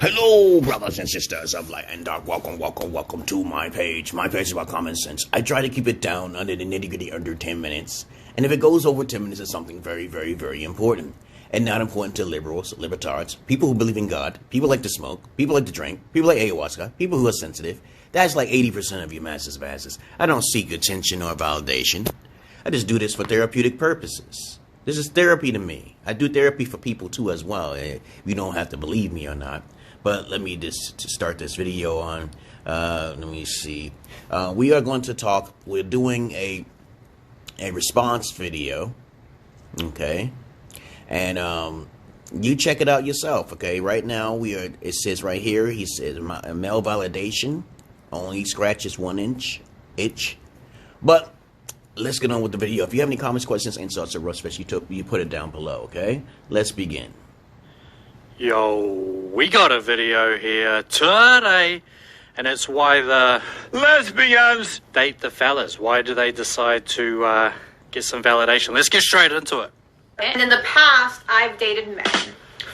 Hello, brothers and sisters of light and dark. Welcome to my page. My page is about common sense. I try to keep it down under the nitty-gritty under 10 minutes. And if it goes over 10 minutes, it's something very, very, very important. And not important to liberals, libertards, people who believe in God, people like to smoke, people like to drink, people like ayahuasca, people who are sensitive. That's like 80% of you masses. I don't seek attention or validation. I just do this for therapeutic purposes. This is therapy to me. I do therapy for people too as well. You don't have to believe me or not. But let me just start this video on, let me see. We are going to talk, we're doing a response video, okay? And you check it out yourself, okay? Right now, it says right here, he says, male validation, only scratches 1 itch. But let's get on with the video. If you have any comments, questions, insults, or roast you put it down below, okay? Let's begin. Yo, we got a video here today, and it's why the lesbians date the fellas. Why do they decide to get some validation? Let's get straight into it. And in the past, I've dated men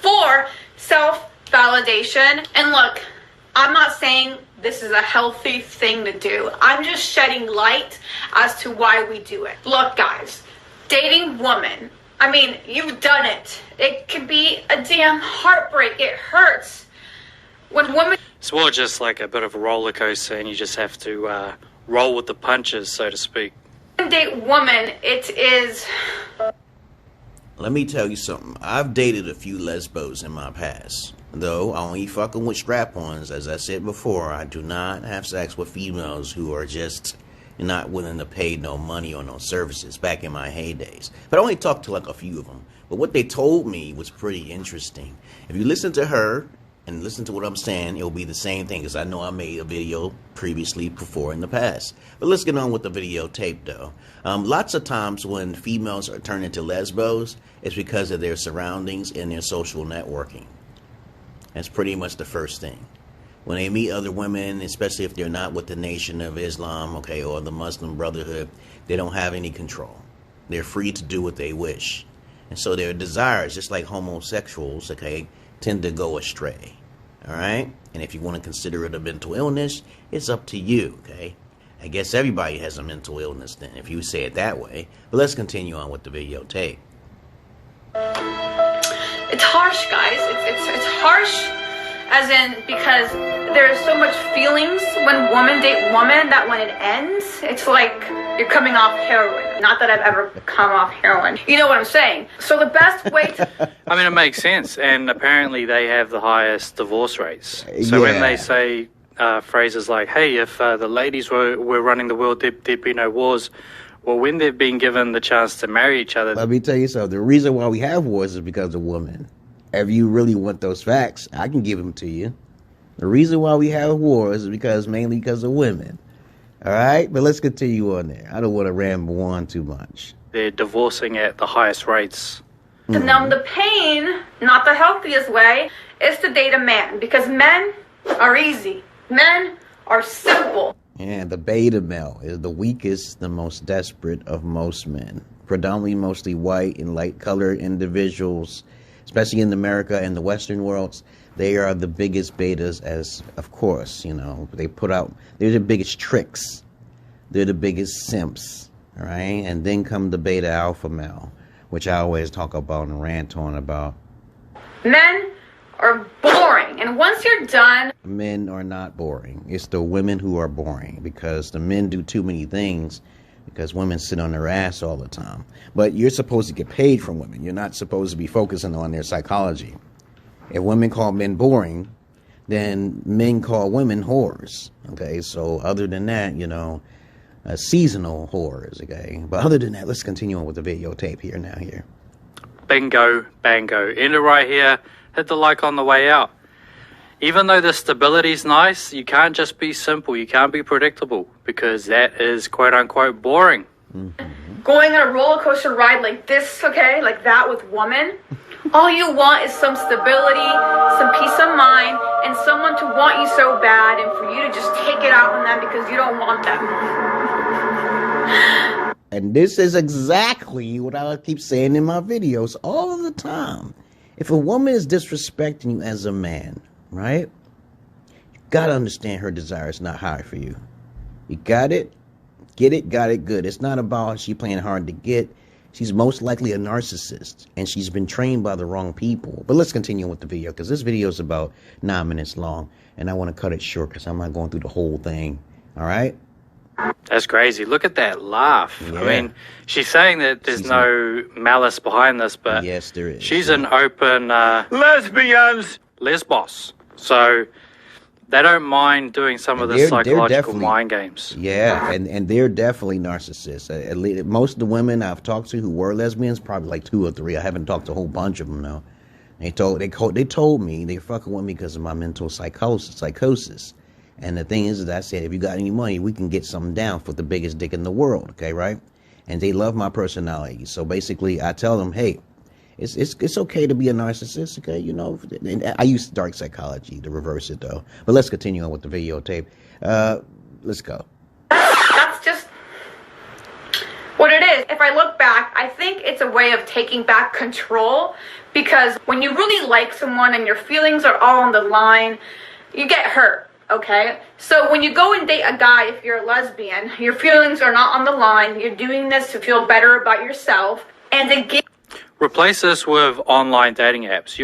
for self-validation. And look, I'm not saying this is a healthy thing to do. I'm just shedding light as to why we do it. Look, guys, dating women, I mean, you've done it. It can be a damn heartbreak. It hurts. When women... It's more just like a bit of a roller coaster, and you just have to roll with the punches, so to speak. Date woman, it is... Let me tell you something. I've dated a few lesbos in my past. Though I only fucking with strap-ons, as I said before, I do not have sex with females who are just not willing to pay no money or no services back in my heydays. But I only talked to like a few of them. But what they told me was pretty interesting. If you listen to her and listen to what I'm saying, it'll be the same thing, because I know I made a video previously before in the past. But let's get on with the videotape though. Lots of times when females are turned into lesbos, it's because of their surroundings and their social networking. That's pretty much the first thing. When they meet other women, especially if they're not with the Nation of Islam, okay, or the Muslim Brotherhood, they don't have any control. They're free to do what they wish. And so their desires, just like homosexuals, okay, tend to go astray. All right? And if you want to consider it a mental illness, it's up to you, okay? I guess everybody has a mental illness then, if you say it that way. But let's continue on with the videotape. It's harsh, guys. It's harsh, as in, because there's so much feelings when women date women that when it ends, it's like you're coming off heroin. Not that I've ever come off heroin. You know what I'm saying? So the best way to... I mean, it makes sense, and apparently they have the highest divorce rates. So when they say phrases like, hey, if the ladies were running the world, there'd be no wars. Well, when they've been given the chance to marry each other... Let me tell you something. The reason why we have wars is because of women. If you really want those facts, I can give them to you. The reason why we have wars is mainly because of women. All right? But let's continue on there. I don't want to ramble on too much. They're divorcing at the highest rates. To numb the pain, not the healthiest way, is to date a man. Because men are easy. Men are simple. And the beta male is the weakest, the most desperate of most men. Predominantly mostly white and light-colored individuals, especially in America and the Western worlds. They are the biggest betas, as, of course, you know, they're the biggest tricks. They're the biggest simps, all right? And then come the beta alpha male, which I always talk about and rant on about. Men are boring, and once you're done... Men are not boring. It's the women who are boring, because the men do too many things, because women sit on their ass all the time. But you're supposed to get paid from women. You're not supposed to be focusing on their psychology. If women call men boring, then men call women whores. Okay, so other than that, you know, seasonal whores. Okay, but other than that, let's continue on with the videotape here. Bingo, bango. End it right here. Hit the like on the way out. Even though the stability's nice, you can't just be simple. You can't be predictable, because that is quote-unquote boring. Mm-hmm. Going on a roller coaster ride like this, okay, like that with women, all you want is some stability, some peace of mind, and someone to want you so bad, and for you to just take it out on them because you don't want them. And this is exactly what I keep saying in my videos all of the time. If a woman is disrespecting you as a man, right? You gotta understand her desire is not high for you. You got it? Get it? Got it? Good. It's not about she playing hard to get. She's most likely a narcissist, and she's been trained by the wrong people. But let's continue with the video, because this video is about 9 minutes long, and I want to cut it short because I'm not going through the whole thing. All right? That's crazy. Look at that laugh. Yeah. I mean, she's saying that there's no malice behind this, but yes, there is. She's an open lesbians lesbos. So they don't mind doing some of the psychological mind games. Yeah, and they're definitely narcissists. At least most of the women I've talked to who were lesbians, probably like 2 or 3. I haven't talked to a whole bunch of them though. They told me they're fucking with me because of my mental psychosis. And the thing is, I said, if you got any money, we can get something down for the biggest dick in the world, okay, right? And they love my personality. So basically, I tell them, hey, it's okay to be a narcissist, okay? You know, and I use dark psychology to reverse it, though. But let's continue on with the videotape. Let's go. That's just what it is. If I look back, I think it's a way of taking back control, because when you really like someone and your feelings are all on the line, you get hurt. Okay, so when you go and date a guy, if you're a lesbian, your feelings are not on the line. You're doing this to feel better about yourself and to get. Replace this with online dating apps.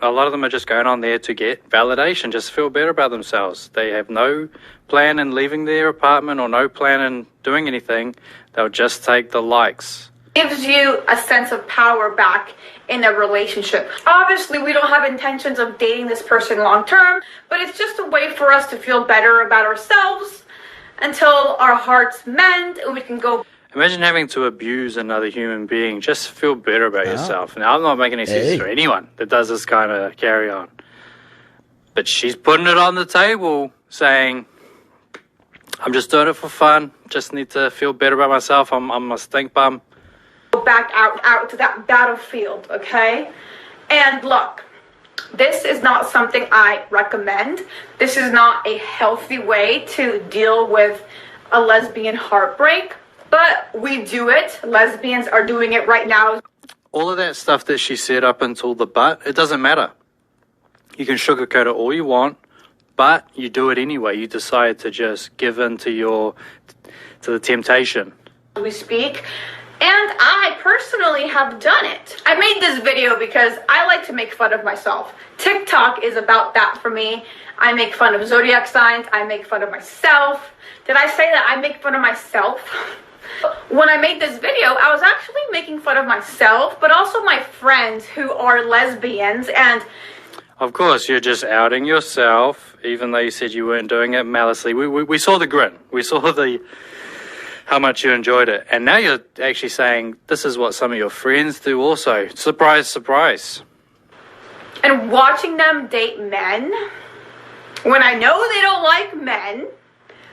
A lot of them are just going on there to get validation, just feel better about themselves. They have no plan in leaving their apartment or no plan in doing anything. They'll just take the likes. Gives you a sense of power back in a relationship. Obviously, we don't have intentions of dating this person long term, but it's just a way for us to feel better about ourselves until our hearts mend and we can go. Imagine having to abuse another human being just to feel better about yourself. Now, I'm not making any sense for anyone that does this kind of carry on. But she's putting it on the table, saying, I'm just doing it for fun. Just need to feel better about myself. I'm a stink bum. Back out to that battlefield, okay? And look, this is not something I recommend. This is not a healthy way to deal with a lesbian heartbreak, but we do it. Lesbians are doing it right now. All of that stuff that she said up until the but, it doesn't matter. You can sugarcoat it all you want, but you do it anyway. You decide to just give in to the temptation. We speak. And I personally have done it. I made this video because I like to make fun of myself. TikTok is about that for me. I make fun of zodiac signs. I make fun of myself. Did I say that I make fun of myself? When I made this video, I was actually making fun of myself, but also my friends who are lesbians. And of course, you're just outing yourself, even though you said you weren't doing it maliciously. We saw the grin. We saw how much you enjoyed it. And now you're actually saying this is what some of your friends do also. Surprise, surprise. And watching them date men, when I know they don't like men,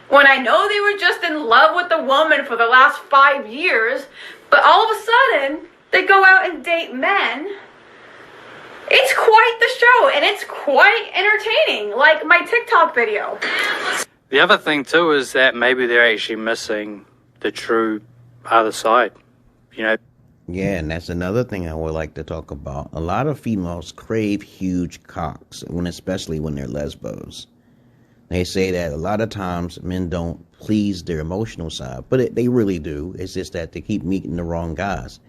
when I know they were just in love with the woman for the last 5 years, but all of a sudden, they go out and date men. It's quite the show, and it's quite entertaining, like my TikTok video. The other thing, too, is that maybe they're actually missing the true other side, you know. Yeah, and that's another thing I would like to talk about. A lot of females crave huge cocks, especially when they're lesbos. They say that a lot of times men don't please their emotional side, but they really do. It's just that they keep meeting the wrong guys.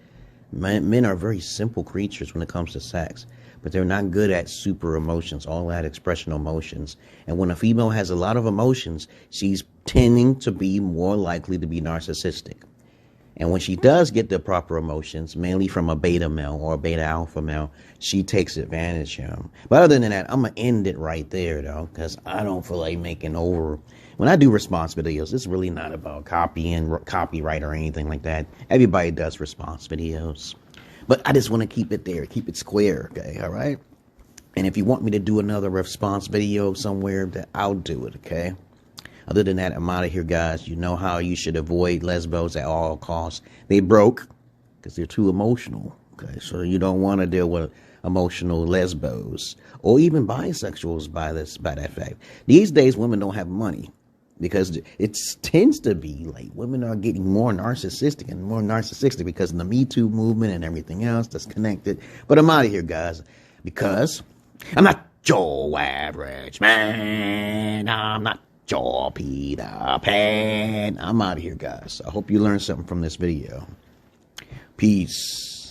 Men are very simple creatures when it comes to sex, but they're not good at super emotions, all that expression emotions. And when a female has a lot of emotions, she's tending to be more likely to be narcissistic. And when she does get the proper emotions, mainly from a beta male or a beta alpha male, she takes advantage of him. But other than that, I'm going to end it right there, though, because I don't feel like making over. When I do response videos, it's really not about copyright or anything like that. Everybody does response videos. But I just want to keep it there, keep it square, okay, all right? And if you want me to do another response video somewhere, then I'll do it, okay? Other than that, I'm out of here, guys. You know how you should avoid lesbos at all costs. They broke because they're too emotional, okay? So you don't want to deal with emotional lesbos or even bisexuals by that fact. These days, women don't have money because it tends to be like women are getting more narcissistic and more narcissistic because of the Me Too movement and everything else that's connected. But I'm out of here, guys, because I'm not Joe Average Man. I'm not Joe Peter Pan. I'm out of here, guys. I hope you learned something from this video. Peace.